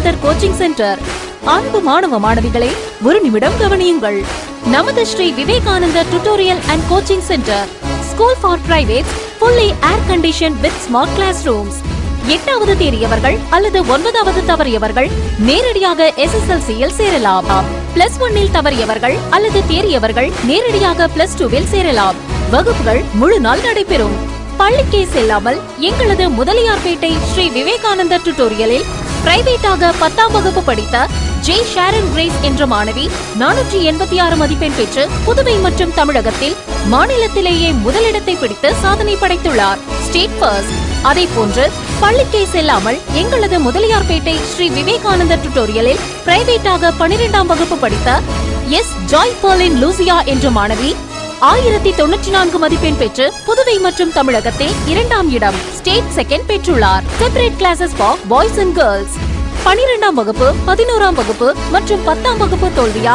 விவேகானந்தர் coaching centre. அன்பு மாணவ மாணவிகளே, ஒரு நிமிடம் கவனியுங்கள். நமது Sri Vivekanandar tutorial and coaching centre, school for privates, fully air conditioned with smart classrooms. 8வது தேறியவர்கள் அல்லது 9வது தவறியவர்கள் நேரடியாக SSLC-யில் சேரலாம். +1 இல் தவறியவர்கள் அல்லது தேறியவர்கள் நேரடியாக +2-ல் சேரலாம். வகுப்புகள் முழு நாள் நடைபெறும். பள்ளிக்கே செல்லாமல் எங்களது முதலியார்பேட்டை ஸ்ரீ விவேகானந்தர் டியூட்டோரியலில் பிரைவேட்டாக 10ஆம் வகுப்பு படித்த ஜே ஷாரன் கிரேஸ் என்ற மாணவி 486 மதிப்பெண் பெற்று புதுவை மற்றும் தமிழகத்தில் மாநிலத்திலேயே முதலிடத்தை பிடித்து சாதனை படைத்துள்ளார். State first. அதே போன்று பள்ளிக்கே செல்லாமல் எங்களது முதலியார்பேட்டை ஸ்ரீ விவேகானந்தர் டியூட்டோரியலில் பிரைவேட்டாக 12ஆம் வகுப்பு படித்த எஸ் ஜாய் பர்லின் லூசியா என்ற மாணவி 1094 மதிப்பெண் பெற்று புதுவை மற்றும் தமிழகத்தில் 2ஆம் இடம், ஸ்டேட் செகண்ட் பெற்றுள்ளார். Separate classes for boys and girls. 12ஆம் வகுப்பு, 11ஆம் வகுப்பு மற்றும் 10ஆம் வகுப்பு தோல்வியா?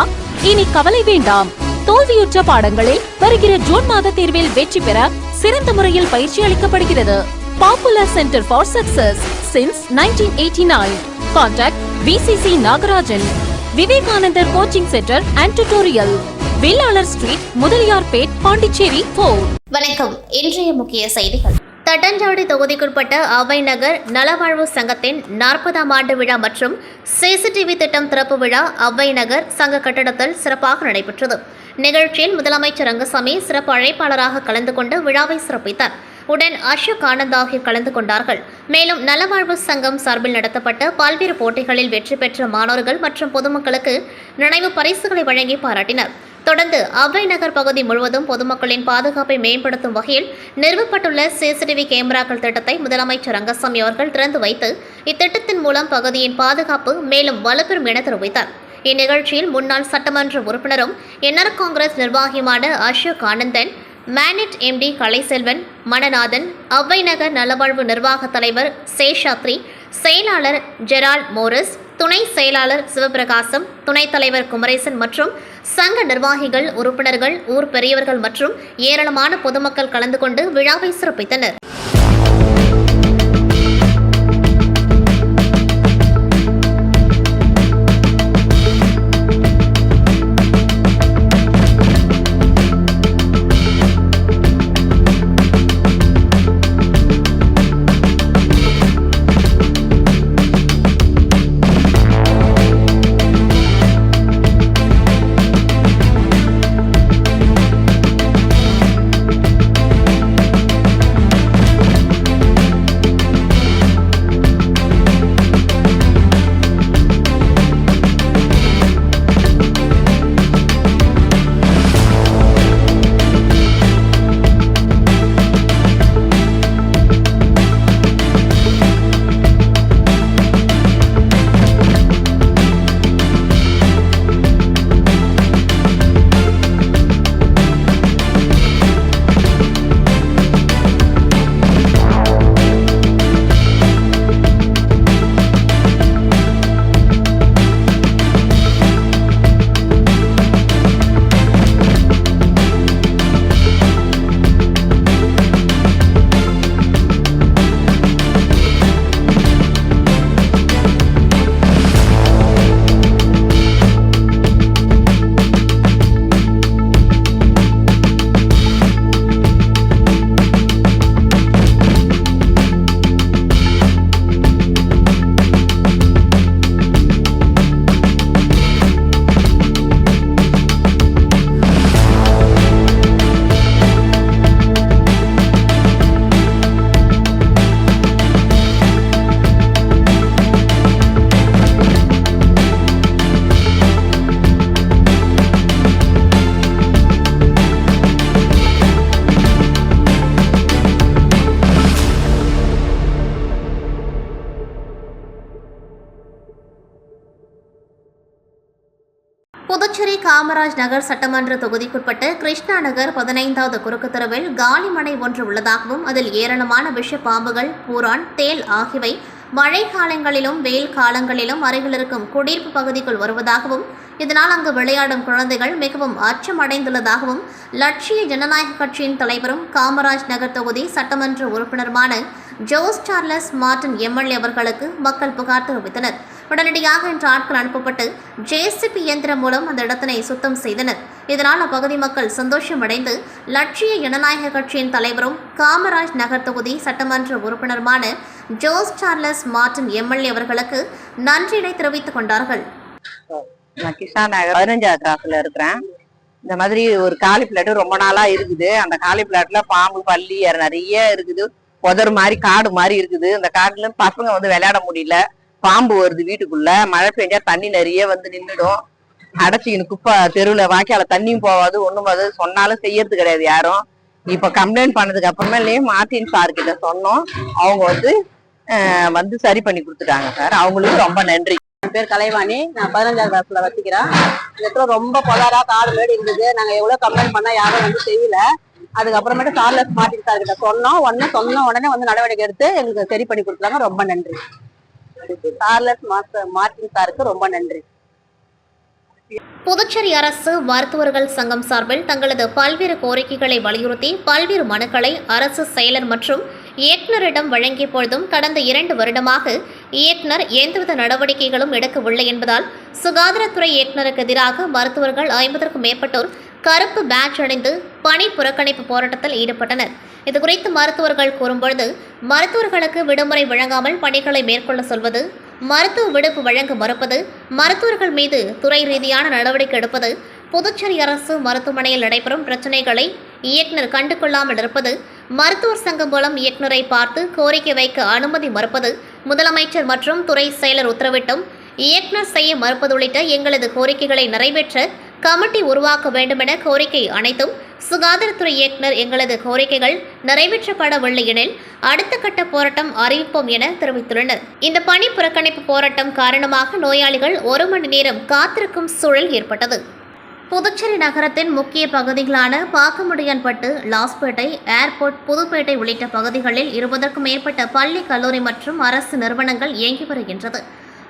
இனி கவலை வேண்டாம். தோல்வியுற்ற பாடங்களில் வருகிற ஜூன் மாத தேர்வில் வெற்றி பெற சிறந்த முறையில் பயிற்சி அளிக்கப்படுகிறது. Popular centre for success since 1989. Contact VCC Nagarajan. Vivekanandar coaching centre and tutorial, Vellalar street, Mudaliarpet, Pondicherry 4. வணக்கம். இன்றைய முக்கிய செய்திகள். தட்டாஞ்சாவடி தொகுதிக்குட்பட்ட அவை நகர் நலவாழ்வு சங்கத்தின் 40ஆம் ஆண்டு விழா மற்றும் சிசிடிவி திட்டம் திறப்பு விழா அவை நகர் சங்க கட்டடத்தில் சிறப்பாக நடைபெற்றது. நிகழ்ச்சியில் முதலமைச்சர் ரங்கசாமி சிறப்பு அழைப்பாளராக கலந்து கொண்டு விழாவை சிறப்பித்தார். உடன் அசோக் ஆனந்த் ஆகியோர் கலந்து கொண்டார்கள். மேலும் நலவாழ்வு சங்கம் சார்பில் நடத்தப்பட்ட பல்வேறு போட்டிகளில் வெற்றி பெற்ற மாணவர்கள் மற்றும் பொதுமக்களுக்கு நினைவு பரிசுகளை வழங்கி பாராட்டினர். தொடர்ந்து அவை நகர் பகுதி முழுவதும் பொதுமக்களின் பாதுகாப்பை மேம்படுத்தும் வகையில் நிறுவப்பட்டுள்ள சிசிடிவி கேமராக்கள் திட்டத்தை முதலமைச்சர் ரங்கசாமி அவர்கள் திறந்து வைத்து இத்திட்டத்தின் மூலம் பகுதியின் பாதுகாப்பு மேலும் வலுப்பெறும் என தெரிவித்தார். இந்நிகழ்ச்சியில் முன்னாள் சட்டமன்ற உறுப்பினரும் என்ஆர் காங்கிரஸ் நிர்வாகியுமான அசோக் ஆனந்தன், மேனட் MD கலைசெல்வன், மணநாதன், அவை நகர் நலவாழ்வு நிர்வாக தலைவர் சேஷாத்ரி, செயலாளர் ஜெரால்ட் மோரிஸ், துணை செயலாளர் சிவபிரகாசம், துணைத் தலைவர் குமரேசன் மற்றும் சங்க நிர்வாகிகள், உறுப்பினர்கள், ஊர் பெரியவர்கள் மற்றும் ஏராளமான பொதுமக்கள் கலந்து கொண்டு விழாவை சிறப்பித்தனர். புதுச்சேரி காமராஜ் நகர் சட்டமன்ற தொகுதிக்குட்பட்ட கிருஷ்ணா நகர் 15வது குறுக்கு தெருவில் காலிமனை ஒன்று உள்ளதாகவும் அதில் ஏராளமான விஷ பாம்புகள், பூரான், தேல் ஆகியவை மழை காலங்களிலும் வெயில் காலங்களிலும் அருகில் இருக்கும் குடியிருப்பு பகுதிக்குள் வருவதாகவும் இதனால் அங்கு விளையாடும் குழந்தைகள் மிகவும் அச்சமடைந்துள்ளதாகவும் லட்சிய ஜனநாயக கட்சியின் தலைவரும் காமராஜ் நகர் தொகுதி சட்டமன்ற உறுப்பினருமான ஜோஸ் சார்லஸ் மார்டின் MLA அவர்களுக்கு மக்கள் புகார் தெரிவித்தனர். உடனடியாக இன்று ஆட்கள் அனுப்பப்பட்டு ஜேசிபி இயந்திரம் மூலம் அந்த இடத்தினை சுத்தம் செய்தனர். இதனால் அப்பகுதி மக்கள் சந்தோஷமடைந்து லட்சிய ஜனநாயக கட்சியின் தலைவரும் காமராஜ் நகர் தொகுதி சட்டமன்ற உறுப்பினருமான ஜோஸ் சார்லஸ் மார்டின் எம்எல்ஏ அவர்களுக்கு நன்றியை தெரிவித்துக் கொண்டார்கள். நான் கிருஷ்ணா நகர் 15வது கிராஸ்ல இருக்கிறேன். இந்த மாதிரி ஒரு காலி பிளாட் ரொம்ப நாளா இருக்குது. அந்த காலி பிளாட்ல பாம்பு பள்ளி நிறைய இருக்குது. புதர் மாதிரி காடு மாதிரி இருக்குது. அந்த காட்டுல பசங்க வந்து விளையாட முடியல. பாம்பு வருது வீட்டுக்குள்ள. மழை பெஞ்சா தண்ணி நிறைய வந்து நின்றுடும். அடைச்சிக்கின்னு குப்பை தெருவுல வாய்க்கால தண்ணியும் போகாது, ஒண்ணும் போது சொன்னாலும் செய்யறது கிடையாது யாரும். இப்ப கம்ப்ளைண்ட் பண்ணதுக்கு அப்புறமேலே மார்டின் சார் கிட்ட சொன்னோம். அவங்க வந்து சரி பண்ணி கொடுத்துட்டாங்க சார். அவங்களுக்கு ரொம்ப நன்றி. என் பேர் கலைவாணி. நான் 15வது கிளாஸ்ல வச்சுக்கிறேன். இந்த இடத்துல ரொம்ப பொதாரா காடு மேடு இருந்தது. நாங்க எவ்வளவு கம்ப்ளைண்ட் பண்ணா யாரும் வந்து செய்யல. அதுக்கப்புறமேட்டு சார்லஸ் மார்டின் சார் கிட்ட சொன்னோம். உடனே வந்து நடவடிக்கை எடுத்து எங்களுக்கு சரி பண்ணி கொடுத்தாங்க. ரொம்ப நன்றி. சார்லஸ் மார்டின் சாருக்கு ரொம்ப நன்றி. புதுச்சேரி அரசு மருத்துவர்கள் சங்கம் சார்பில் தங்களது பல்வேறு கோரிக்கைகளை வலியுறுத்தி பல்வேறு மனுக்களை அரசு செயலர் மற்றும் இயக்குநரிடம் வழங்கிய பொழுதும் கடந்த 2 வருடமாக இயக்குநர் எந்தவித நடவடிக்கைகளும் எடுக்கவில்லை என்பதால் சுகாதாரத்துறை இயக்குநருக்கு எதிராக மருத்துவர்கள் 50க்கும் மேற்பட்டோர் கருப்பு பேட்ஜ் அணிந்து பணி புறக்கணிப்பு போராட்டத்தில் ஈடுபட்டனர். இதுகுறித்து மருத்துவர்கள் கூறும்பொழுது, மருத்துவர்களுக்கு விடுமுறை வழங்காமல் பணிகளை மேற்கொள்ள சொல்வது, மருத்துவ விடுப்பு வழங்க மறுப்பது, மருத்துவர்கள் மீது துறை ரீதியான நடவடிக்கை எடுப்பது, புதுச்சேரி அரசு மருத்துவமனையில் நடைபெறும் பிரச்சினைகளை இயக்குநர் கண்டுகொள்ளாமல் இருப்பது, மருத்துவர் சங்கம் மூலம் இயக்குநரை பார்த்து கோரிக்கை வைக்க அனுமதி மறுப்பது, முதலமைச்சர் மற்றும் துறை செயலர் உத்தரவிட்டும் இயக்குநர் செய்ய மறுப்பது உள்ளிட்ட எங்களது கோரிக்கைகளை நிறைவேற்ற கமிட்டி உருவாக்க வேண்டுமென கோரிக்கை அனைத்தும் சுகாதாரத்துறை இயக்குநர் எங்களது கோரிக்கைகள் நிறைவேற்றப்படவில்லை எனில் அடுத்த கட்ட போராட்டம் அறிவிப்போம் என தெரிவித்துள்ளனர். இந்த பணி புறக்கணிப்பு போராட்டம் காரணமாக நோயாளிகள் 1 மணி நேரம் காத்திருக்கும் சூழல் ஏற்பட்டது. புதுச்சேரி நகரத்தின் முக்கிய பகுதிகளான பாக்கமுடியான்பட்டு, லாஸ்பேட்டை, ஏர்போர்ட், புதுப்பேட்டை உள்ளிட்ட பகுதிகளில் 20க்கும் மேற்பட்ட பள்ளி, கல்லூரி மற்றும் அரசு நிறுவனங்கள் இயங்கி வருகின்றது.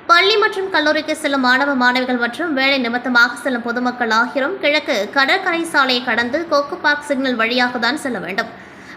பள்ளி மற்றும் கல்லூரிக்கு செல்லும் மாணவ மாணவிகள் மற்றும் வேலை நிமித்தமாக செல்லும் பொதுமக்கள் ஆகியோரும் கிழக்கு கடற்கரை சாலையை கடந்து கொக்கு பார்க் சிக்னல் வழியாக தான் செல்ல வேண்டும்.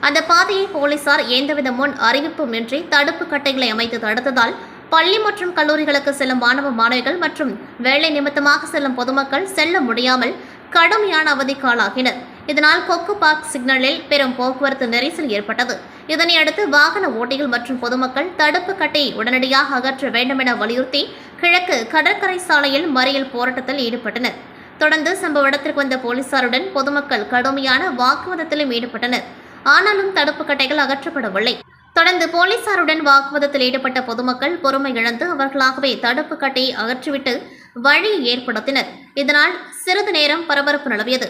அந்த பாதையை போலீசார் எந்தவித முன் அறிவிப்புமின்றி தடுப்பு கட்டைகளை அமைத்து தடுத்ததால் பள்ளி மற்றும் கல்லூரிகளுக்கு செல்லும் மாணவ மாணவிகள் மற்றும் வேலை நிமித்தமாக செல்லும் பொதுமக்கள் செல்ல முடியாமல் கடுமையான அவதிக்கு ஆளாகினர். இதனால் கொக்கு பார்க் சிக்னலில் பெரும் போக்குவரத்து நெரிசல் ஏற்பட்டது. இதனையடுத்து வாகன ஓட்டிகள் மற்றும் பொதுமக்கள் தடுப்பு கட்டையை உடனடியாக அகற்ற வேண்டும் என வலியுறுத்தி கிழக்கு கடற்கரை சாலையில் மறியல் போராட்டத்தில் ஈடுபட்டனர். தொடர்ந்து சம்பவ இடத்திற்கு வந்த போலீசாருடன் பொதுமக்கள் கடுமையான வாக்குவாதத்திலும் ஈடுபட்டனர். ஆனாலும் தடுப்பு கட்டைகள் அகற்றப்படவில்லை. தொடர்ந்து போலீசாருடன் வாக்குவாதத்தில் ஈடுபட்ட பொதுமக்கள் பொறுமை இழந்து அவர்களாகவே தடுப்பு கட்டையை அகற்றிவிட்டு வழியை ஏற்படுத்தினர். இதனால் சிறிது நேரம் பரபரப்பு நிலவியது.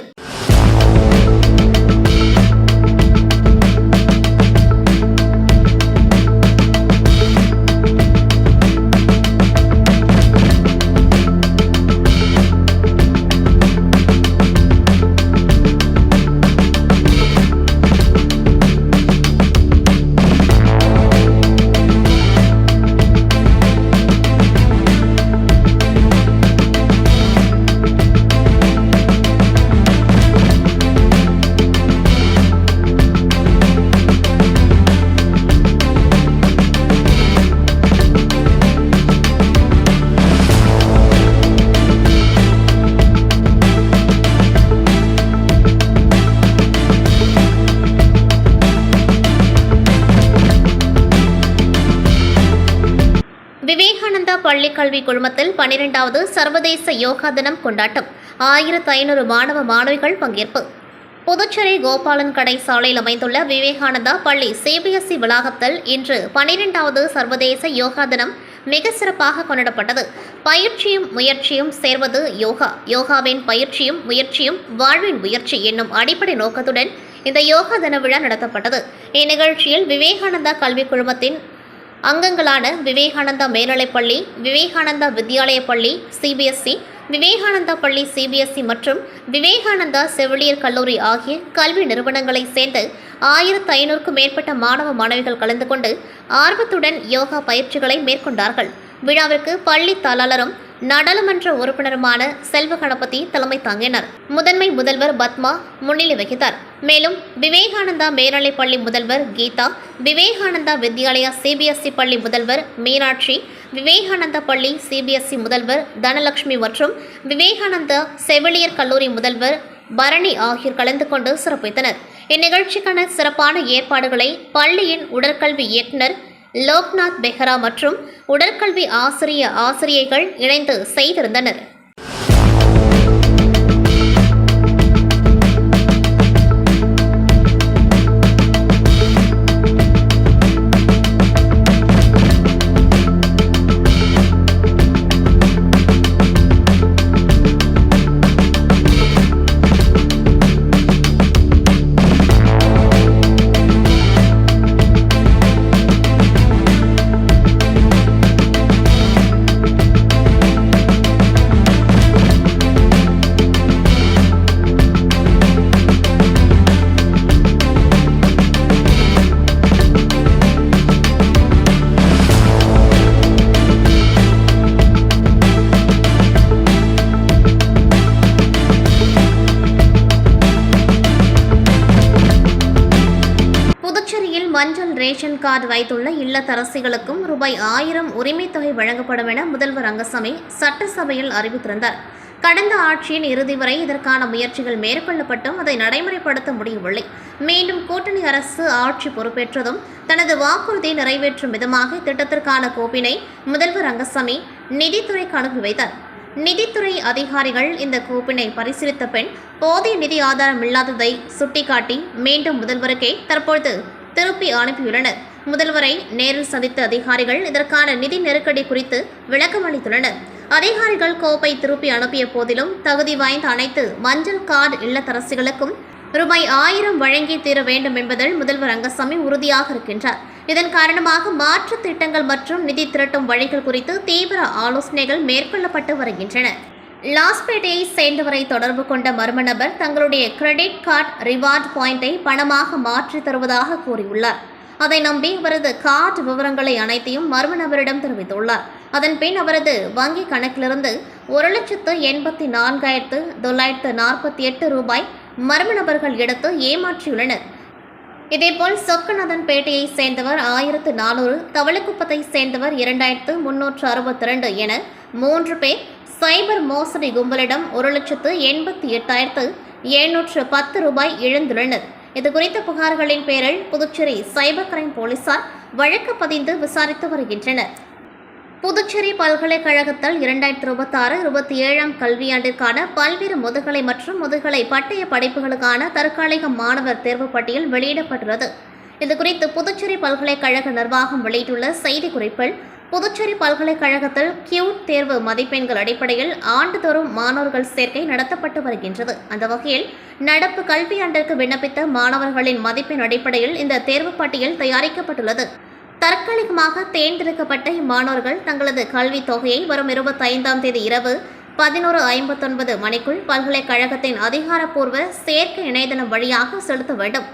விவேகானந்தா பள்ளி கல்வி குழுமத்தில் 12வது சர்வதேச யோகா தினம் கொண்டாட்டம். 1500 மாணவ மாணவிகள் பங்கேற்பு. புதுச்சேரி கோபாலன் கடை சாலையில் அமைந்துள்ள விவேகானந்தா பள்ளி சிபிஎஸ்இ வளாகத்தில் இன்று 12வது சர்வதேச யோகா தினம் மிக சிறப்பாக கொண்டாடப்பட்டது. பயிற்சியும் முயற்சியும் சேர்வது யோகா, யோகாவின் பயிற்சியும் முயற்சியும் வாழ்வின் முயற்சி என்னும் அடிப்படை நோக்கத்துடன் இந்த யோகா தின விழா நடத்தப்பட்டது. இந்நிகழ்ச்சியில் விவேகானந்தா கல்வி குழுமத்தின் அங்கங்களான விவேகானந்தா மேல்நிலைப்பள்ளி, விவேகானந்தா வித்யாலய பள்ளி சிபிஎஸ்இ, விவேகானந்தா பள்ளி சிபிஎஸ்இ மற்றும் விவேகானந்தா செவிலியர் கல்லூரி ஆகிய கல்வி நிறுவனங்களைச் சேர்ந்து 1500க்கும் மேற்பட்ட மாணவ மாணவிகள் கலந்து கொண்டு ஆர்வத்துடன் யோகா பயிற்சிகளை மேற்கொண்டார்கள். விழாவிற்கு பள்ளி தாளாளரும் நாடாளுமன்ற உறுப்பினருமான செல்வ கணபதி தலைமை தாங்கினார். முதன்மை முதல்வர் பத்மா முன்னிலை வகித்தார். மேலும் விவேகானந்தா மேல்நிலைப் பள்ளி முதல்வர் கீதா, விவேகானந்தா வித்யாலயா சிபிஎஸ்இ பள்ளி முதல்வர் மீனாட்சி, விவேகானந்தா பள்ளி சிபிஎஸ்இ முதல்வர் தனலட்சுமி மற்றும் விவேகானந்தா செவிலியர் கல்லூரி முதல்வர் பரணி ஆகியோர் கலந்து கொண்டு சிறப்பித்தனர். இந்நிகழ்ச்சிக்கான சிறப்பான ஏற்பாடுகளை பள்ளியின் உடற்கல்வி இயக்குநர் லோக்நாத் பெஹ்ரா மற்றும் உடற்கல்வி ஆசிரியைகள் இணைந்து செய்திருந்தனர். மஞ்சள் ரேஷன் கார்டு வைத்துள்ள இல்லத்தரசிகளுக்கும் ரூபாய் 1000 உரிமைத் தொகை வழங்கப்படும் என முதல்வர் ரங்கசாமி சட்டசபையில் அறிவித்திருந்தார். கடந்த ஆட்சியின் இறுதி வரை இதற்கான முயற்சிகள் மேற்கொள்ளப்பட்டும் அதை நடைமுறைப்படுத்த முடியவில்லை. மீண்டும் கூட்டணி அரசு ஆட்சி பொறுப்பேற்றதும் தனது வாக்குறுதியை நிறைவேற்றும் விதமாக திட்டத்திற்கான கோப்பினை முதல்வர் ரங்கசாமி நிதித்துறைக்கு அனுப்பி வைத்தார். நிதித்துறை அதிகாரிகள் இந்த கோப்பினை பரிசீலித்த பின் போதிய நிதி ஆதாரம் இல்லாததை சுட்டிக்காட்டி மீண்டும் முதல்வருக்கே தற்பொழுது திருப்பி அனுப்பியுள்ளனர். முதல்வரை நேரில் சந்தித்த அதிகாரிகள் இதற்கான நிதி நெருக்கடி குறித்து விளக்கம் அளித்துள்ளனர். அதிகாரிகள் கோப்பை திருப்பி அனுப்பிய போதிலும் தகுதி வாய்ந்த அனைத்து மஞ்சள் கார்டு இல்லத்தரசிகளுக்கும் ரூபாய் 1000 வழங்கி தீர வேண்டும் என்பதில் முதல்வர் ரங்கசாமி உறுதியாக இருக்கின்றார். இதன் காரணமாக மாற்று திட்டங்கள் மற்றும் நிதி திரட்டும் வழிகள் குறித்து தீவிர ஆலோசனைகள் மேற்கொள்ளப்பட்டு வருகின்றன. லாஸ்பேட்டையை சேர்ந்தவரை தொடர்பு கொண்ட மர்ம நபர் தங்களுடைய கிரெடிட் கார்டு ரிவார்டு பாயிண்டை பணமாக மாற்றி தருவதாக கூறியுள்ளார். அதை நம்பி அவரது கார்டு விவரங்களை அனைத்தையும் மர்ம நபரிடம் தெரிவித்துள்ளார். அதன்பின் அவரது வங்கி கணக்கிலிருந்து 1,84,948 ரூபாய் மர்ம நபர்கள் எடுத்து ஏமாற்றியுள்ளனர். இதேபோல் சொக்கநாதன்பேட்டையை சேர்ந்தவர் 1400, தவளக்குப்பத்தை சேர்ந்தவர் 2362 என 3 பேர் சைபர் மோசடி கும்பலிடம் 1,88,710 ரூபாய் இழந்துள்ளனர். இதுகுறித்த புகார்களின் பேரில் புதுச்சேரி சைபர் கிரைம் போலீசார் வழக்கு பதிந்து விசாரித்து வருகின்றனர். புதுச்சேரி பல்கலைக்கழகத்தில் 2026-27 கல்வியாண்டிற்கான பல்வேறு முதுகலை மற்றும் முதுகலை பட்டய படிப்புகளுக்கான தற்காலிக மாணவர் தேர்வு பட்டியல் வெளியிடப்பட்டுள்ளது. இதுகுறித்து புதுச்சேரி பல்கலைக்கழக நிர்வாகம் வெளியிட்டுள்ள செய்திக்குறிப்பில் புதுச்சேரி பல்கலைக்கழகத்தில் கியூட் தேர்வு மதிப்பெண்கள் அடிப்படையில் ஆண்டுதோறும் மாணவர்கள் சேர்க்கை நடத்தப்பட்டு வருகின்றது. அந்த வகையில் நடப்பு கல்வியாண்டிற்கு விண்ணப்பித்த மாணவர்களின் மதிப்பெண் அடிப்படையில் இந்த தேர்வு பட்டியல் தயாரிக்கப்பட்டுள்ளது. தற்காலிகமாக தேர்ந்தெடுக்கப்பட்ட இம்மாணவர்கள் தங்களது கல்வித் தொகையை வரும் 25ஆம் தேதி இரவு 11:59 மணிக்குள் பல்கலைக்கழகத்தின் அதிகாரப்பூர்வ சேர்க்கை இணையதளம் வழியாக செலுத்த வேண்டும்.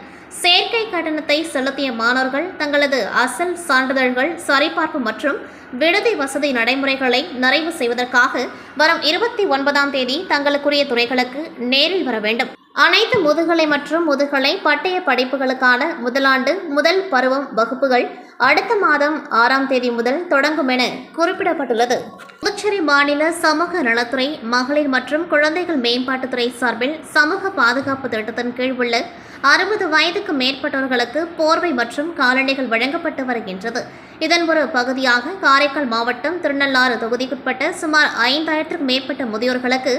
சேர்க்கை கட்டணத்தை செலுத்திய மாணவர்கள் தங்களது அசல் சான்றிதழ்கள் சரிபார்ப்பு மற்றும் விடுதி வசதி நடைமுறைகளை நிறைவு செய்வதற்காக வரும் 29ஆம் தேதி தங்களுக்குரிய துறைகளுக்கு நேரில் வர வேண்டும். அனைத்து முதுகலை மற்றும் முதுகலை பட்டய படிப்புகளுக்கான முதலாண்டு முதல் பருவம் வகுப்புகள் அடுத்த மாதம் 6ஆம் தேதி முதல் தொடங்கும் என குறிப்பிடப்பட்டுள்ளது. புதுச்சேரி மாநில சமூக நலத்துறை மகளிர் மற்றும் குழந்தைகள் மேம்பாட்டுத்துறை சார்பில் சமூக பாதுகாப்பு திட்டத்தின் கீழ் உள்ள 60 வயதுக்கு மேற்பட்டவர்களுக்கு போர்வை மற்றும் காலணிகள் வழங்கப்பட்டு வருகின்றது. இதன் ஒரு பகுதியாக காரைக்கால் மாவட்டம் திருநள்ளாறு தொகுதிக்குட்பட்ட சுமார் 5000க்கும் மேற்பட்ட முதியோர்களுக்கு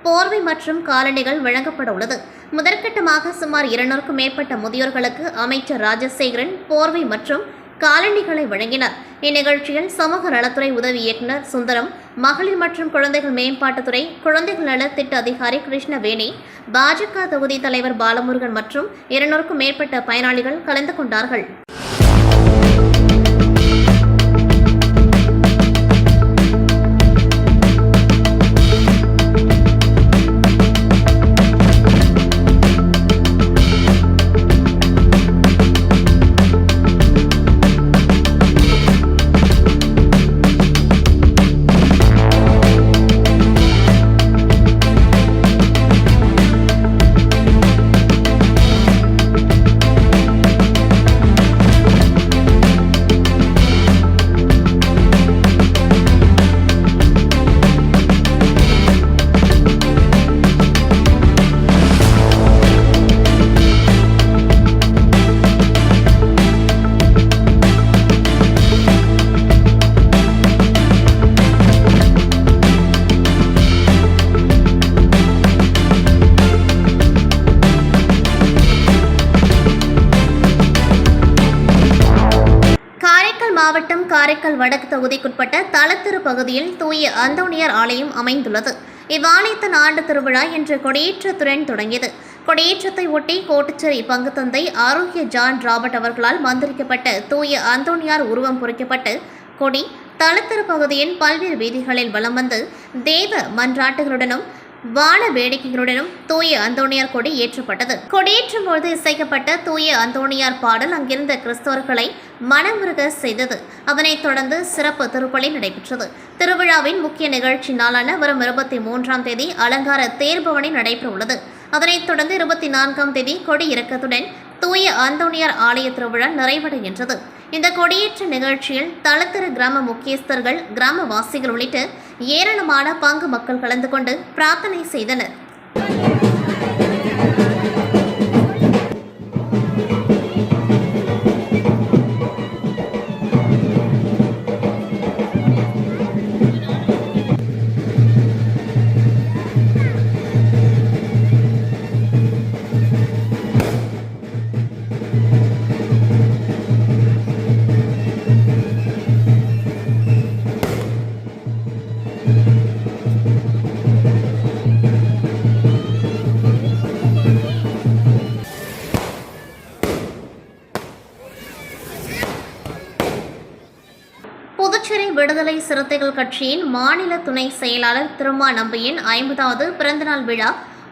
போர்வை மற்றும் காலணிகள் வழங்கப்பட உள்ளது. முதற்கட்டமாக சுமார் 200க்கும் மேற்பட்ட முதியோர்களுக்கு அமைச்சர் ராஜசேகரன் போர்வை மற்றும் காலணிகளை வழங்கினார். இந்நிகழ்ச்சியில் சமூக நலத்துறை உதவி இயக்குநர் சுந்தரம், மகளிர் மற்றும் குழந்தைகள் மேம்பாட்டுத்துறை குழந்தைகள் நல திட்ட அதிகாரி கிருஷ்ணவேணி, பாஜக தொகுதி தலைவர் பாலமுருகன் மற்றும் 200க்கும் மேற்பட்ட பயனாளிகள் கலந்து கொண்டார்கள். வடக்கு தொகுதிக்குட்பட்ட தளத்திரு பகுதியில் தூய அந்தோணியார் ஆலயம் அமைந்துள்ளது. இவ்வாலயத்தின் ஆண்டு திருவிழா இன்று கொடியேற்றத்துடன் தொடங்கியது. கொடியேற்றத்தை ஒட்டி கோட்டுச்சேரி பங்குத்தந்தை ஆரோக்கிய ஜான் ராபர்ட் அவர்களால் மந்திரிக்கப்பட்ட தூய அந்தோணியார் உருவம் பொறிக்கப்பட்டு கொடி தளத்திரு பகுதியின் பல்வேறு வீதிகளில் வலம் வந்து தேவ மன்றாட்டுகளுடனும் வான வேடிக்கைகளுடனும் தூய அந்தோணியார் கொடி ஏற்றப்பட்டது. கொடியேற்றும் பொழுது இசைக்கப்பட்ட தூய அந்தோணியார் பாடல் அங்கிருந்த கிறிஸ்தவர்களை மனமுருக செய்தது. அதனைத் தொடர்ந்து சிறப்பு திருப்பலி நடைபெற்றது. திருவிழாவின் முக்கிய நிகழ்ச்சி நாளான வரும் 23ஆம் தேதி அலங்கார தேர்பவனி நடைபெற உள்ளது. அதனைத் தொடர்ந்து 24ஆம் தேதி கொடி இறக்கத்துடன் தூய அந்தோணியார் ஆலய திருவிழா நிறைவடைகின்றது. இந்த கொடியேற்ற நிகழ்ச்சியில் தளத்திரு கிராம முக்கியஸ்தர்கள், கிராமவாசிகள் உள்ளிட்ட ஏராளமான பங்கு மக்கள் கலந்து கொண்டு பிரார்த்தனை செய்தனர். புதுச்சேரி விடுதலை சிறுத்தைகள் கட்சியின் மாநில துணை செயலாளர் திருமா நம்பியின் 50வது பிறந்தநாள் விழா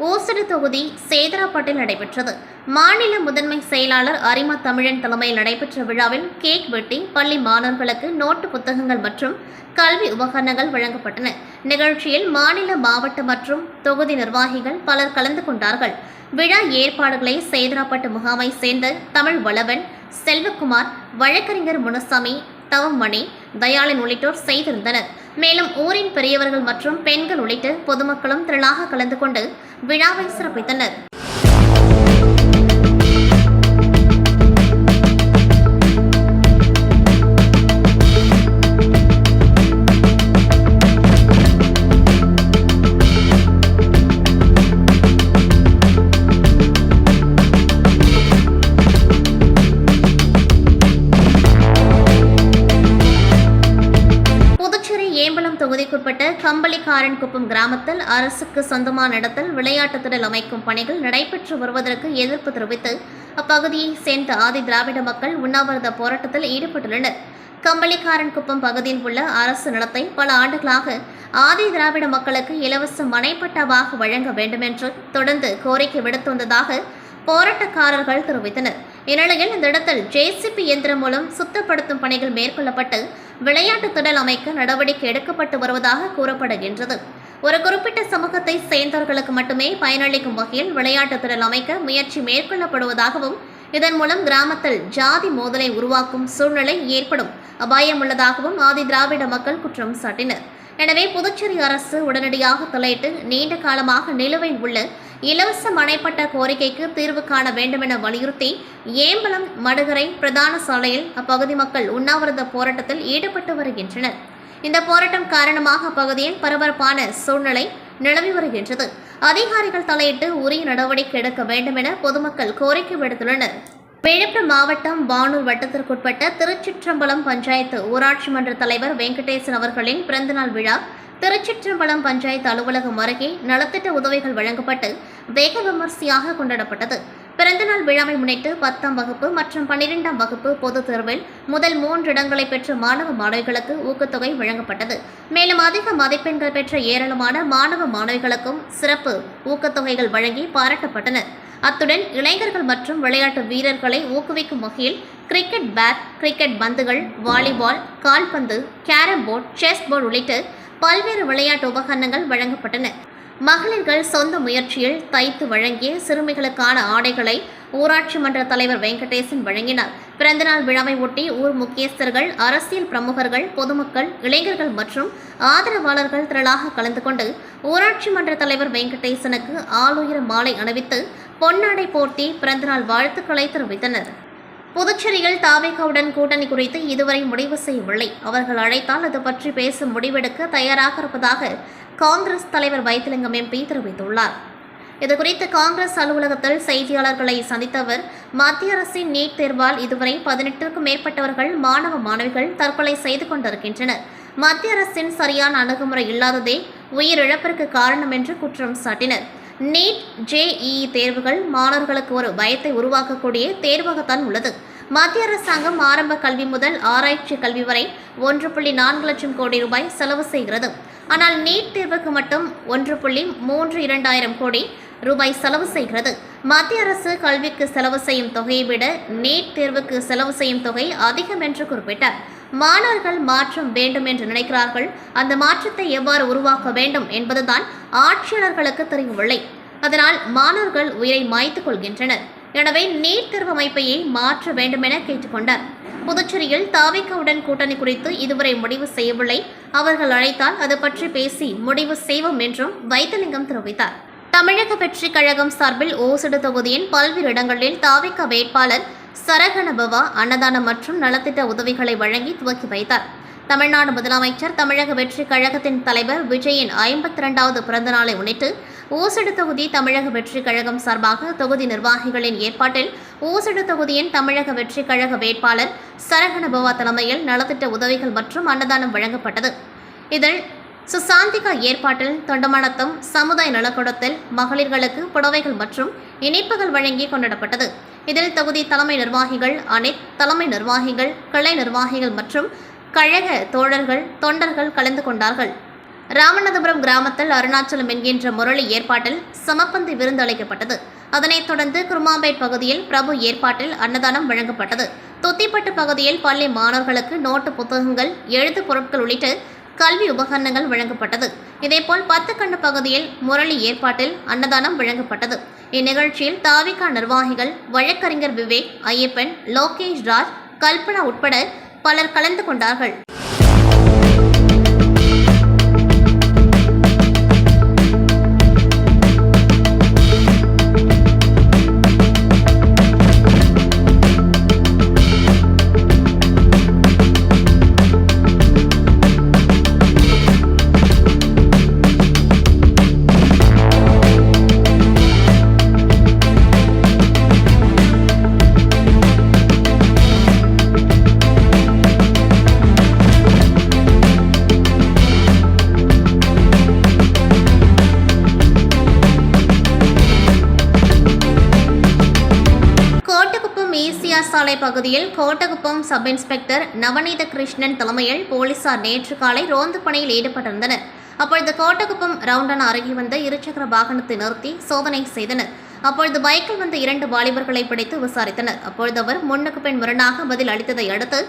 ஓசடி தொகுதி சேதராப்பட்டில் நடைபெற்றது. மாநில முதன்மை செயலாளர் அரிமா தமிழன் தலைமையில் நடைபெற்ற விழாவில் கேக் வெட்டி பள்ளி மாணவர்களுக்கு நோட்டு புத்தகங்கள் மற்றும் கல்வி உபகரணங்கள் வழங்கப்பட்டன. நிகழ்ச்சியில் மாநில, மாவட்ட மற்றும் தொகுதி நிர்வாகிகள் பலர் கலந்து கொண்டார்கள். விழா ஏற்பாடுகளை சேதராப்பட்டு முகாமை சேர்ந்த தமிழ் வளவன், செல்வகுமார், வழக்கறிஞர் முனுசாமி, தவமணி, தயாளன் உள்ளிட்டோர் செய்திருந்தனர். மேலும் ஊரின் பெரியவர்கள் மற்றும் பெண்கள் உள்ளிட்ட பொதுமக்களும் திரளாக கலந்து கொண்டு விழாவை சிறப்பித்தனர். தொகுதிக்குட்பட்ட கம்பளிக்காரன்குப்பம் கிராமத்தில் அரசுக்கு சொந்தமான இடத்தில் விளையாட்டு திடல் அமைக்கும் பணிகள் நடைபெற்று வருவதற்கு எதிர்ப்பு தெரிவித்து அப்பகுதியை சேர்ந்த ஆதி திராவிட மக்கள் உண்ணாவிரத போராட்டத்தில் ஈடுபட்டுள்ளனர். கம்பளிக்காரன்குப்பம் பகுதியில் உள்ள அரசு நிலத்தை பல ஆண்டுகளாக ஆதி திராவிட மக்களுக்கு இலவச மனைப்பட்டாவாக வழங்க வேண்டும் என்று தொடர்ந்து கோரிக்கை விடுத்து வந்ததாக போராட்டக்காரர்கள் தெரிவித்தனர். இந்நிலையில் இந்த இடத்தில் ஜேசிபி இயந்திரம் மூலம் சுத்தப்படுத்தும் பணிகள் மேற்கொள்ளப்பட்டு விளையாட்டு திடல் அமைக்க நடவடிக்கை எடுக்கப்பட்டு வருவதாக கூறப்படுகின்றது. ஒரு குறிப்பிட்ட சமூகத்தை சேர்ந்தவர்களுக்கு மட்டுமே பயனளிக்கும் வகையில் விளையாட்டு திடல் அமைக்க முயற்சி மேற்கொள்ளப்படுவதாகவும் இதன் மூலம் கிராமத்தில் ஜாதி மோதலை உருவாக்கும் சூழ்நிலை ஏற்படும் அபாயம் உள்ளதாகவும் ஆதி திராவிட மக்கள் குற்றம் சாட்டினர். எனவே புதுச்சேரி அரசு உடனடியாக தலையிட்டு நீண்ட காலமாக நிலுவையில் உள்ள இலவச மனைப்பட்ட கோரிக்கைக்கு தீர்வு காண வேண்டும் என வலியுறுத்தி ஏம்பலம் மடுகரை பிரதான சாலையில் அப்பகுதி மக்கள் உண்ணாவிரத போராட்டத்தில் ஈடுபட்டு வருகின்றனர். இந்த போராட்டம் காரணமாக அப்பகுதியில் பரபரப்பான சூழ்நிலை நிலவி வருகின்றது. அதிகாரிகள் தலையிட்டு உரிய நடவடிக்கை எடுக்க வேண்டும் என பொதுமக்கள் கோரிக்கை விடுத்துள்ளனர். விழுப்புரம் மாவட்டம் வானூர் வட்டத்திற்குட்பட்ட திருச்சிற்றம்பலம் பஞ்சாயத்து ஊராட்சி மன்ற தலைவர் வெங்கடேசன் அவர்களின் பிறந்தநாள் விழா திருச்சிற்றம்பலம் பஞ்சாயத்து அலுவலகம் அருகே நலத்திட்ட உதவிகள் வழங்கப்பட்டு வெகு விமர்சையாக கொண்டாடப்பட்டது. பிறந்தநாள் விழாவை முன்னிட்டு 10ஆம் வகுப்பு மற்றும் 12ஆம் வகுப்பு பொதுத் தேர்வில் முதல் 3 இடங்களை பெற்ற மாணவ மாணவிகளுக்கு ஊக்கத்தொகை வழங்கப்பட்டது. மேலும் அதிக மதிப்பெண்கள் பெற்ற ஏராளமான மாணவ மாணவிகளுக்கும் சிறப்பு ஊக்கத்தொகைகள் வழங்கி பாராட்டப்பட்டன. அத்துடன் இளைஞர்கள் மற்றும் விளையாட்டு வீரர்களை ஊக்குவிக்கும் வகையில் கிரிக்கெட் பேட், கிரிக்கெட் பந்துகள், வாலிபால், கால்பந்து, கேரம் போர்டு, செஸ் போர்டு உள்ளிட்ட பல்வேறு விளையாட்டு உபகரணங்கள் வழங்கப்பட்டன. மகளிர்கள் சொந்த முயற்சியில் தைத்து வழங்கிய சிறுமிகளுக்கான ஆடைகளை ஊராட்சி மன்ற தலைவர் வெங்கடேசன் வழங்கினார். பிறந்தநாள் விழாவை ஒட்டி ஊர் முக்கியஸ்தர்கள், அரசியல் பிரமுகர்கள், பொதுமக்கள், இளைஞர்கள் மற்றும் ஆதரவாளர்கள் திரளாக கலந்து கொண்டு ஊராட்சி மன்ற தலைவர் வெங்கடேசனுக்கு ஆளுயர மாலை அணிவித்து பொன்னாடை போர்த்தி பிறந்தநாள் வாழ்த்துக்களை தெரிவித்தனர். புதுச்சேரியில் தாவேகாவுடன் கூட்டணி குறித்து இதுவரை முடிவு செய்யவில்லை. அவர்கள் அழைத்தால் அது பற்றி பேச முடிவெடுக்க தயாராக இருப்பதாக காங்கிரஸ் தலைவர் வைத்திலிங்கம் எம்பி தெரிவித்துள்ளார். இதுகுறித்து காங்கிரஸ் அலுவலகத்தில் செய்தியாளர்களை சந்தித்த அவர், மத்திய அரசின் நீட் தேர்வால் இதுவரை 18க்கும் மேற்பட்டவர்கள் மாணவ மாணவிகள் தற்கொலை செய்து கொண்டிருக்கின்றனர். மத்திய அரசின் சரியான அணுகுமுறை இல்லாததே உயிரிழப்பிற்கு காரணம் என்று குற்றம் சாட்டினர். நீட், JEE தேர்வுகள் மாணவர்களுக்கு ஒரு பயத்தை உருவாக்கக்கூடிய தேர்வாகத்தான் உள்ளது. மத்திய அரசாங்கம் ஆரம்ப கல்வி முதல் ஆராய்ச்சி கல்வி வரை 1.4 லட்சம் கோடி ரூபாய் செலவு செய்கிறது. ஆனால் நீட் தேர்வுக்கு மட்டும் 1.32 கோடி ரூபாய் செலவு செய்கிறது. மத்திய அரசு கல்விக்கு செலவு செய்யும் தொகையை விட நீட் தேர்வுக்கு செலவு செய்யும் தொகை அதிகம் என்று குறிப்பிட்டார். மாணவர்கள் மாற்றம் வேண்டும் என்று நினைக்கிறார்கள். அந்த மாற்றத்தை எவ்வாறு உருவாக்க வேண்டும் என்பதுதான் ஆட்சியாளர்களுக்கு தெரியவில்லை. அதனால் மாணவர்கள் உயிரை மாய்த்துக் கொள்கின்றனர். எனவே நீட் தேர்வு அமைப்பையே மாற்ற வேண்டும் என கேட்டுக்கொண்டார். புதுச்சேரியில் தாவேகாவுடன் கூட்டணி குறித்து இதுவரை முடிவு செய்யவில்லை. அவர்கள் அழைத்தால் அது பற்றி பேசி முடிவு செய்வோம் என்றும் வைத்திலிங்கம் தெரிவித்தார். தமிழக வெற்றிக் கழகம் சார்பில் ஓசடு தொகுதியின் பல்வேறு இடங்களில் தாவேகா வேட்பாளர் சரகணபவா அன்னதானம் மற்றும் நலத்திட்ட உதவிகளை வழங்கி துவக்கி வைத்தார். தமிழ்நாடு முதலமைச்சர் தமிழக வெற்றிக் கழகத்தின் தலைவர் விஜயின் 52வது பிறந்த நாளை முன்னிட்டு ஓசடு தொகுதி தமிழக வெற்றிக் கழகம் சார்பாக தொகுதி நிர்வாகிகளின் ஏற்பாட்டில் ஓசடு தொகுதியின் தமிழக வெற்றிக் கழக வேட்பாளர் சரகணபவா தலைமையில் நலத்திட்ட உதவிகள் மற்றும் அன்னதானம் வழங்கப்பட்டது. இதில் சுசாந்திகா ஏற்பாட்டில் தொண்டமானத்தம் சமுதாய நலக்கூடத்தில் மகளிர்களுக்கு புடவைகள் மற்றும் இனிப்புகள் வழங்கி கொண்டாடப்பட்டது. இதில் தொகுதி தலைமை நிர்வாகிகள், அனைத்து தலைமை நிர்வாகிகள், கிளை நிர்வாகிகள் மற்றும் கழக தோழர்கள், தொண்டர்கள் கலந்து கொண்டார்கள். ராமநாதபுரம் கிராமத்தில் அருணாச்சலம் என்கின்ற முரளி ஏற்பாட்டில் சமப்பந்தி விருந்து அளிக்கப்பட்டது. அதனைத் தொடர்ந்து குருமாம்பேட் பகுதியில் பிரபு ஏற்பாட்டில் அன்னதானம் வழங்கப்பட்டது. தொத்திப்பட்டு பகுதியில் பள்ளி மாணவர்களுக்கு நோட்டு புத்தகங்கள், எழுத்து பொருட்கள் உள்ளிட்ட கல்வி உபகரணங்கள் வழங்கப்பட்டது. இதேபோல் 10 கண்ணு பகுதியில் முரளி ஏற்பாட்டில் அன்னதானம் வழங்கப்பட்டது. இந்நிகழ்ச்சியில் தாவிகா நிர்வாகிகள், வழக்கறிஞர் விவேக், ஐயப்பன், லோகேஷ் ராஜ், கல்பனா உட்பட பலர் கலந்து கொண்டார்கள். சாலை பகுதியில் கோட்டகுப்பம் சப் இன்ஸ்பெக்டர் நவநீத கிருஷ்ணன் தலைமையில் போலீசார் நேற்று காலை ரோந்து பணியில் ஈடுபட்டிருந்தனர். அப்பொழுது கோட்டகுப்பம் ரவுண்டானா அருகே வந்த இருசக்கர வாகனத்தை நிறுத்தி சோதனை செய்தனர். அப்பொழுது பைக்கில் வந்த 2 வாலிபர்களை பிடித்து விசாரித்தனர். அப்பொழுது அவர் முன்னுக்கு பின் முரணாக பதில் அளித்ததை அடுத்து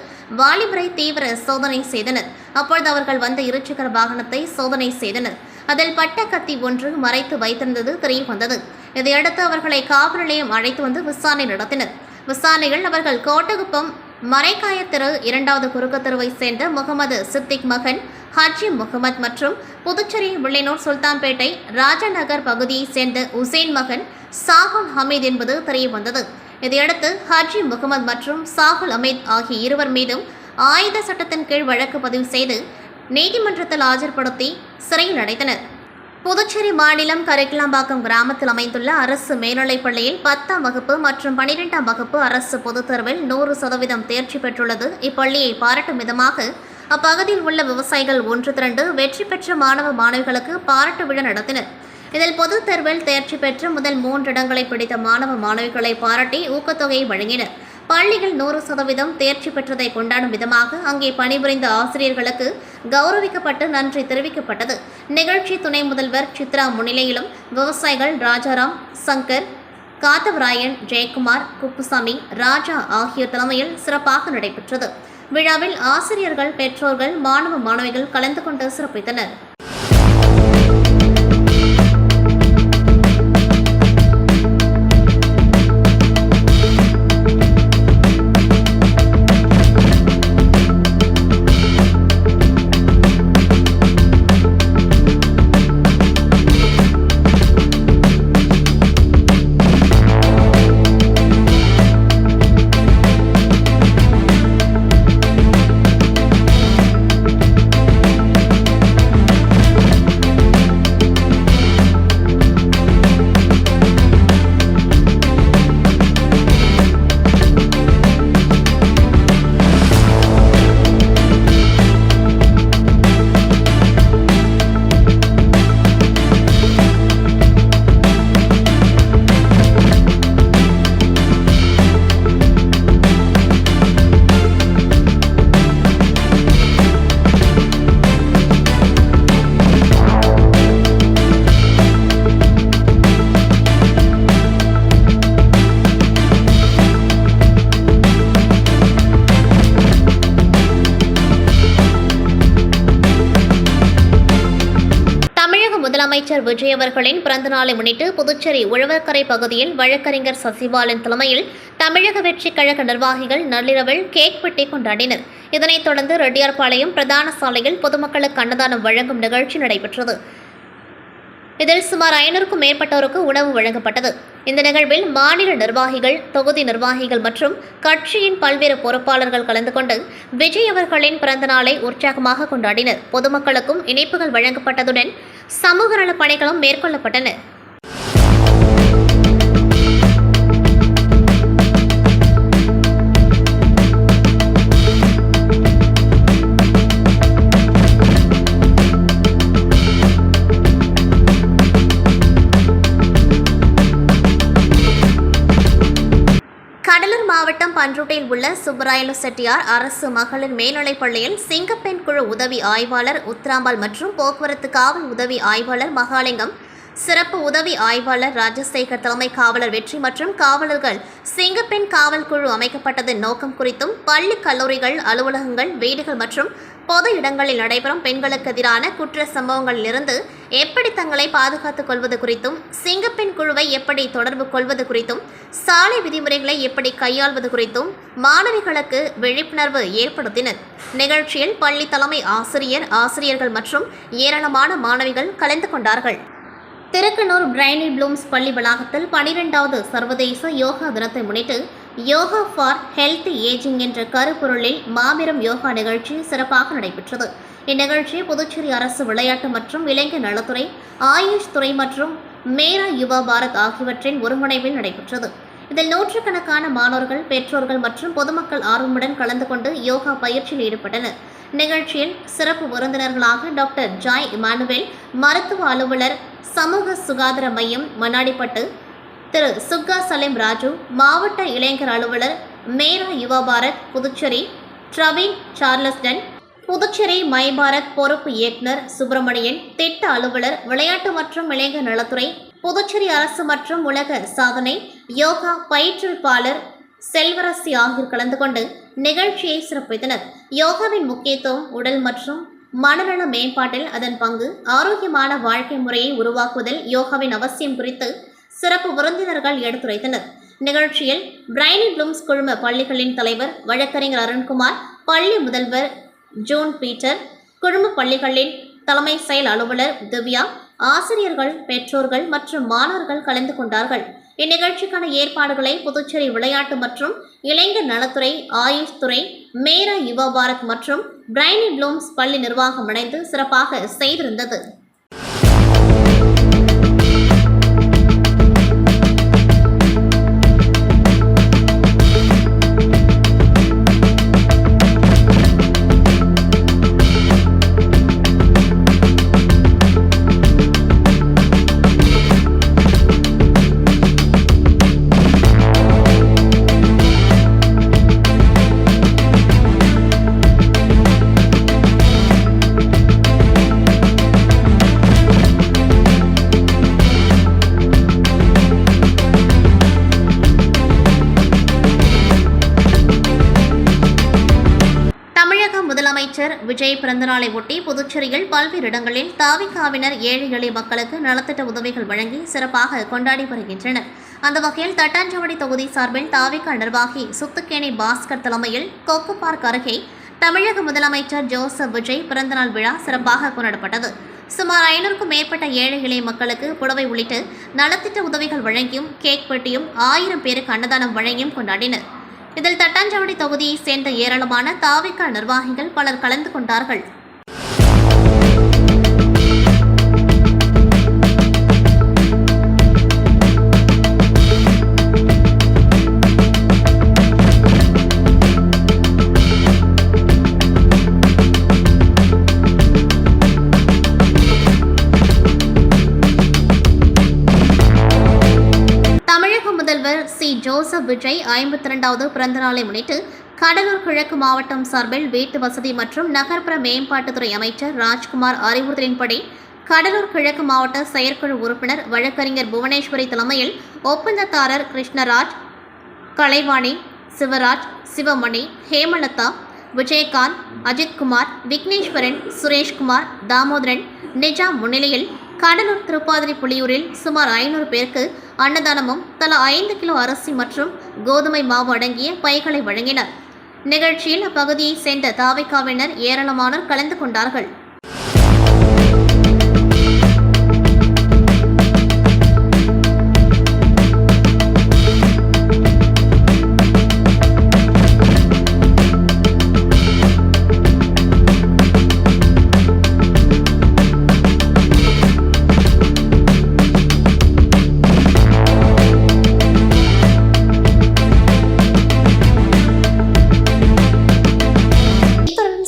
வாலிபரை தீவிர சோதனை செய்தனர். அப்பொழுது அவர்கள் வந்த இருசக்கர வாகனத்தை சோதனை செய்தனர். அதில் பட்ட கத்தி ஒன்று மறைத்து வைத்திருந்தது தெரிய வந்தது. இதையடுத்து அவர்களை காவல் நிலையம் அழைத்து வந்து விசாரணை நடத்தினர். விசாரணைகள் அவர்கள் கோட்டகுப்பம் மரைக்காய தெரு 2வது குறுக்கு தெருவை சேர்ந்த முகமது சித்திக் மகன் ஹஜி முகமது மற்றும் புதுச்சேரி வில்லியனூர் சுல்தான்பேட்டை ராஜநகர் பகுதியைச் சேர்ந்த உசேன் மகன் சாகுல் ஹமீத் என்பது தெரிய வந்தது. இதையடுத்து ஹஜி முகமது மற்றும் சாகுல் ஹமீத் ஆகிய இருவர் மீதும் ஆயுத சட்டத்தின் கீழ் வழக்கு பதிவு செய்து நீதிமன்றத்தில் ஆஜர்படுத்தி சிறையில் அடைத்தனர். புதுச்சேரி மாநிலம் கரிக்கலாம்பாக்கம் கிராமத்தில் அமைந்துள்ள அரசு மேல்நிலைப் பள்ளியில் 10ஆம் வகுப்பு மற்றும் 12ஆம் வகுப்பு அரசு பொதுத் தேர்வில் 100% தேர்ச்சி பெற்றுள்ளது. இப்பள்ளியை பாராட்டும் விதமாக அப்பகுதியில் உள்ள விவசாயிகள் ஒன்று திரண்டு வெற்றி பெற்ற மாணவ மாணவிகளுக்கு பாராட்டு விழா நடத்தினர். இதில் பொதுத் தேர்வில் தேர்ச்சி பெற்று முதல் 3 இடங்களை பிடித்த மாணவ மாணவிகளை பாராட்டி ஊக்கத்தொகையை வழங்கினர். பள்ளியில் 100% தேர்ச்சி பெற்றதை கொண்டாடும் விதமாக அங்கே பணிபுரிந்த ஆசிரியர்களுக்கு கௌரவிக்கப்பட்டு நன்றி தெரிவிக்கப்பட்டது. நிகழ்ச்சி துணை முதல்வர் சித்ரா முன்னிலையிலும் விவசாயிகள் ராஜாராம், சங்கர், காத்தவராயன், ஜெயக்குமார், குப்புசாமி, ராஜா ஆகியோர் தலைமையில் சிறப்பாக நடைபெற்றது. விழாவில் ஆசிரியர்கள், பெற்றோர்கள், மாணவ மாணவிகள் கலந்து கொண்டு சிறப்பித்தனர். தமிழக முதலமைச்சர் விஜய் அவர்களின் பிறந்தநாளை முன்னிட்டு புதுச்சேரி உழவர்கரை பகுதியில் வழக்கறிஞர் சசிபாலன் தலைமையில் தமிழக வெற்றிக் கழக நிர்வாகிகள் நள்ளிரவில் கேக் வெட்டி கொண்டாடினர். இதனைத் தொடர்ந்து ரெட்டியார்பாளையம் பிரதான சாலையில் பொதுமக்களுக்கு அன்னதானம் வழங்கும் நிகழ்ச்சி நடைபெற்றது. இதில் சுமார் 500க்கும் மேற்பட்டோருக்கு உணவு வழங்கப்பட்டது. இந்த நிகழ்வில் மாநில நிர்வாகிகள், தொகுதி நிர்வாகிகள் மற்றும் கட்சியின் பல்வேறு பொறுப்பாளர்கள் கலந்து கொண்டு விஜய் அவர்களின் பிறந்தநாளை உற்சாகமாக கொண்டாடினர். பொதுமக்களுக்கும் இனிப்புகள் வழங்கப்பட்டதுடன் சமூக நலப் பணிகளும் மேற்கொள்ளப்பட்டன. கடலூர் மாவட்டம் பன்ருட்டியில் உள்ள சுப்பராயலு செட்டியார் அரசு மகளிர் மேல்நிலைப் பள்ளியில் சிங்கப்பெண் குழு உதவி ஆய்வாளர் உத்ராம்பாள் மற்றும் போக்குவரத்து காவல் உதவி ஆய்வாளர் மகாலிங்கம், சிறப்பு உதவி ஆய்வாளர் ராஜசேகர், தலைமை காவலர் வெற்றி மற்றும் காவலர்கள் சிங்கப்பெண் காவல் குழு அமைக்கப்பட்டதன் நோக்கம் குறித்தும், பள்ளி கல்லூரிகள், அலுவலகங்கள், வீடுகள் மற்றும் பொது இடங்களில் நடைபெறும் பெண்களுக்கு எதிரான குற்ற சம்பவங்களிலிருந்து எப்படி தங்களை பாதுகாத்துக் கொள்வது குறித்தும், சிங்கப்பெண் குழுவை எப்படி தொடர்பு கொள்வது குறித்தும், சாலை விதிமுறைகளை எப்படி கையாள்வது குறித்தும் மாணவிகளுக்கு விழிப்புணர்வு ஏற்படுத்தினர். நிகழ்ச்சியில் பள்ளி தலைமை ஆசிரியர், ஆசிரியர்கள் மற்றும் ஏராளமான மாணவிகள் கலந்து கொண்டார்கள். திருக்கனூர் பிரைனி ப்ளூம்ஸ் பள்ளி வளாகத்தில் 12வது சர்வதேச யோகா தினத்தை முன்னிட்டு யோகா ஃபார் ஹெல்த்தி ஏஜிங் என்ற கருப்பொருளில் மாபெரும் யோகா நிகழ்ச்சி சிறப்பாக நடைபெற்றது. இந்நிகழ்ச்சி புதுச்சேரி அரசு விளையாட்டு மற்றும் இளைஞர் நலத்துறை, ஆயுஷ் துறை மற்றும் மேரா யுவா பாரத் ஆகியவற்றின் ஒருங்கிணைப்பில் நடைபெற்றது. இதில் நூற்றுக்கணக்கான மாணவர்கள், பெற்றோர்கள் மற்றும் பொதுமக்கள் ஆர்வமுடன் கலந்து கொண்டு யோகா பயிற்சியில் ஈடுபட்டனர். நிகழ்ச்சியில் சிறப்பு விருந்தினர்களாக டாக்டர் ஜாய் இமானுவேல், மருத்துவ அலுவலர், சமூக சுகாதார மையம் மண்ணாடிப்பட்டு திரு சுக்கா சலீம் ராஜு, மாவட்ட இளைஞர் அலுவலர் மேரா யுவா பாரத் புதுச்சேரி ட்ரவீன் சார்லஸ்டன், புதுச்சேரி மை பாரத் பொறுப்பு இயக்குனர் சுப்பிரமணியன், திட்ட அலுவலர் விளையாட்டு மற்றும் இளைஞர் நலத்துறை புதுச்சேரி அரசு மற்றும் உலக சாதனை யோகா பயிற்றுவிப்பாளர் செல்வரசி ஆகியோர் கலந்து கொண்டு நிகழ்ச்சியை சிறப்பித்தனர். யோகாவின் முக்கியத்துவம், உடல் மற்றும் மனநல மேம்பாட்டில் அதன் பங்கு, ஆரோக்கியமான வாழ்க்கை முறையை உருவாக்குவதில் யோகாவின் அவசியம் குறித்து சிறப்பு விருந்தினர்கள் எடுத்துரைத்தனர். நிகழ்ச்சியில் பிரைனி ப்ளூம்ஸ் குழும பள்ளிகளின் தலைவர் வழக்கறிஞர் அருண்குமார், பள்ளி முதல்வர் ஜோன் பீட்டர், குழும பள்ளிகளின் தலைமை செயல் அலுவலர் திவ்யா, ஆசிரியர்கள், பெற்றோர்கள் மற்றும் மாணவர்கள் கலந்து கொண்டார்கள். இந்நிகழ்ச்சிக்கான ஏற்பாடுகளை புதுச்சேரி விளையாட்டு மற்றும் இளைஞர் நலத்துறை, ஆயுஷ் துறை, மேரா யுவா பாரத் மற்றும் பிரைனி ப்ளூம்ஸ் பள்ளி நிர்வாகம் இணைந்து சிறப்பாக செய்திருந்தது. முதலமைச்சர் விஜய் பிறந்தநாளை ஒட்டி புதுச்சேரியில் பல்வேறு இடங்களில் தாவிகாவினர் ஏழை எளிய மக்களுக்கு நலத்திட்ட உதவிகள் வழங்கி சிறப்பாக கொண்டாடி வருகின்றனர். அந்த வகையில் தட்டாஞ்சாவடி தொகுதி சார்பில் தாவிகா நிர்வாகி சுத்துக்கேணி பாஸ்கர் தலைமையில் கொக்கு பார்க் அருகே தமிழக முதலமைச்சர் ஜோசப் விஜய் பிறந்தநாள் விழா சிறப்பாக கொண்டாடப்பட்டது. சுமார் 500க்கும் மேற்பட்ட ஏழை எளிய மக்களுக்கு புடவை உள்ளிட்ட நலத்திட்ட உதவிகள் வழங்கியும், கேக் வெட்டியும், 1000 பேருக்கு அன்னதானம் வழங்கியும் கொண்டாடினர். இதில் தட்டாஞ்சாவடி தொகுதியைச் சேர்ந்த ஏராளமான தாவிகா நிர்வாகிகள் பலர் கலந்து கொண்டார்கள். முதல்வர் சி ஜோசப் விஜய் 52வது பிறந்தநாளை முன்னிட்டு கடலூர் கிழக்கு மாவட்டம் சார்பில் வீட்டு வசதி மற்றும் நகர்ப்புற மேம்பாட்டுத்துறை அமைச்சர் ராஜ்குமார் அறிவுறுத்தலின்படி கடலூர் கிழக்கு மாவட்ட செயற்குழு உறுப்பினர் வழக்கறிஞர் புவனேஸ்வரி தலைமையில் ஒப்பந்ததாரர் கிருஷ்ணராஜ், கலைவாணி, சிவராஜ், சிவமணி, ஹேமலதா, விஜயகாந்த், அஜித்குமார், விக்னேஸ்வரன், சுரேஷ்குமார், தாமோதரன், நிஜாம் முன்னிலையில் கடலூர் திருப்பாதிரி புலியூரில் சுமார் 500 பேருக்கு அன்னதானமும் தலா 5 கிலோ அரிசி மற்றும் கோதுமை மாவு அடங்கிய பைகளை வழங்கினர். நிகழ்ச்சியில் அப்பகுதியை சேர்ந்த தாவைக்காவினர் ஏராளமானோர் கலந்து கொண்டார்கள்.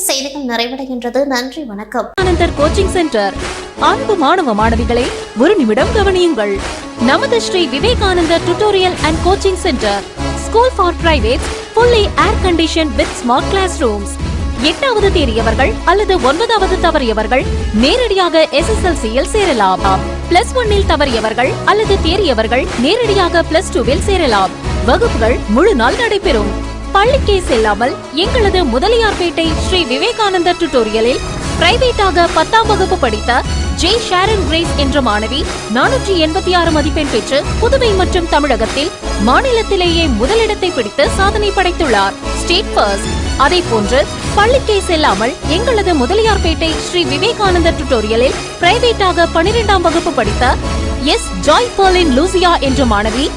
செய்திகள் நிறைவடைகின்றது. நன்றி, வணக்கம். Vivekanandar coaching centre. அன்பு மாணவ மாணவிகளை ஒரு நிமிடம் கவனியுங்கள். நமது Sri Vivekanandar tutorial and coaching centre school for privates, fully air conditioned with smart classrooms. 8வது தேறியவர்கள் அல்லது 9வது தவறியவர்கள் நேரடியாக SSLC-யில் சேரலாம். +1 தவறியவர்கள் அல்லது தேறியவர்கள் நேரடியாக +2 சேரலாம். வகுப்புகள் முழு நாள் நடைபெறும். பள்ளிக்கே செல்லாமல் எங்களது முதலியார்பேட்டை ஸ்ரீ விவேகானந்தர் டியூட்டோரியலில் பிரைவேட்டாக 10ஆம் வகுப்பு படித்த ஜே ஷாரன் கிரேஸ் என்ற மாணவி 486 மதிப்பெண் பெற்று புதுவை மற்றும் தமிழகத்தில் மாநிலத்திலேயே முதலிடத்தை பிடித்து சாதனை படைத்துள்ளார். State first. அதே போன்று பள்ளிக்கே செல்லாமல் எங்களது முதலியார்பேட்டை ஸ்ரீ விவேகானந்தர் டியூட்டோரியலில் பிரைவேட்டாக 12ஆம் வகுப்பு படித்த எஸ் ஜாய் பர்லின் லூசியா என்ற மாணவி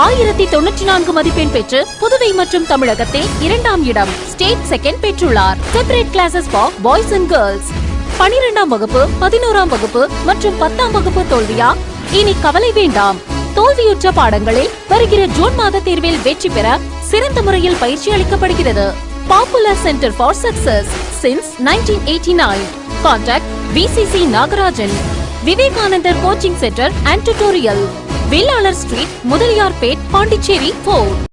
1094 மதிப்பெண் பெற்று புதுவை மற்றும் தமிழகத்தில் 2ஆம் இடம், ஸ்டேட் செகண்ட் பெற்றுள்ளார். Separate classes for boys and girls. 12ஆம் வகுப்பு, 11ஆம் வகுப்பு மற்றும் 10ஆம் வகுப்பு தோல்வியா? இனி கவலை வேண்டாம். தோல்வியுற்ற பாடங்களில் வருகிற ஜூன் மாத தேர்வில் வெற்றி பெற சிறந்த முறையில் பயிற்சி அளிக்கப்படுகிறது. Popular centre for success since 1989. Contact BCC Nagarajan. Vivekanandar coaching centre and tutorial, Vellalar street, Mudaliarpet, Pondicherry 4.